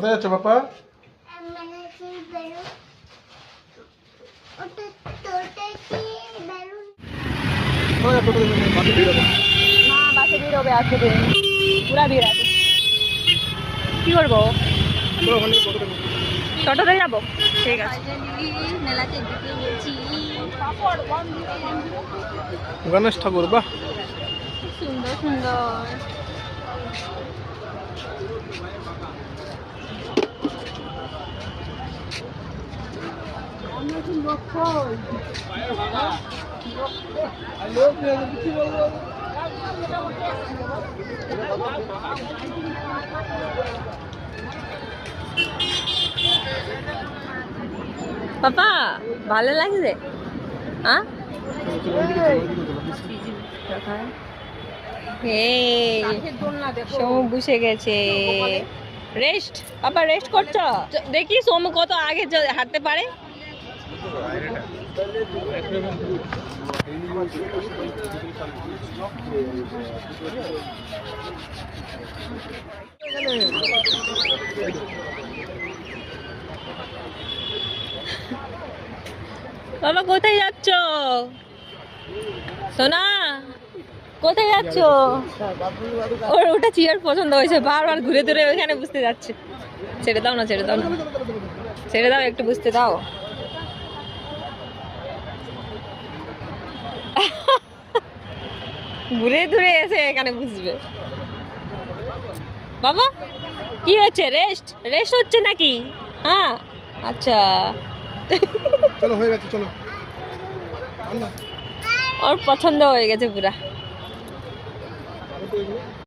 কোথায় যাচ্ছ বাবা? বাসে ভিড় হবে আজকে দিন, পুরা ভিড় আছে। কি করবো, টোটোতে যাবো? ঠিক আছে। মেলাতে ঢুকে গেছি। গণেশ ঠাকুর, বাহ সুন্দর সুন্দর। পাপা ভালো লাগছে? হ্যাঁ সোম বসে গেছে। রেস্ট, পাপা রেস্ট করছো? দেখি সোম কত আগে হাঁটতে পারে। বাবা কোথায় যাচ্ছ? সোনা কোথায় যাচ্ছ? ওর ওটা চেয়ার পছন্দ হয়েছে, বারবার ঘুরে ঘুরে ওইখানে বুঝতে যাচ্ছে। ছেড়ে দাও না, ছেড়ে দাও না, ছেড়ে দাও, একটু বুঝতে দাও। ঘুরে ঘুরে এসে এখানে বুঝবে। বাবা কি হচ্ছে? রেস্ট রেস্ট হচ্ছে নাকি? হ্যাঁ আচ্ছা, চলো হয়ে গেছে, চলো। ওর পছন্দ হয়ে গেছে পুরা।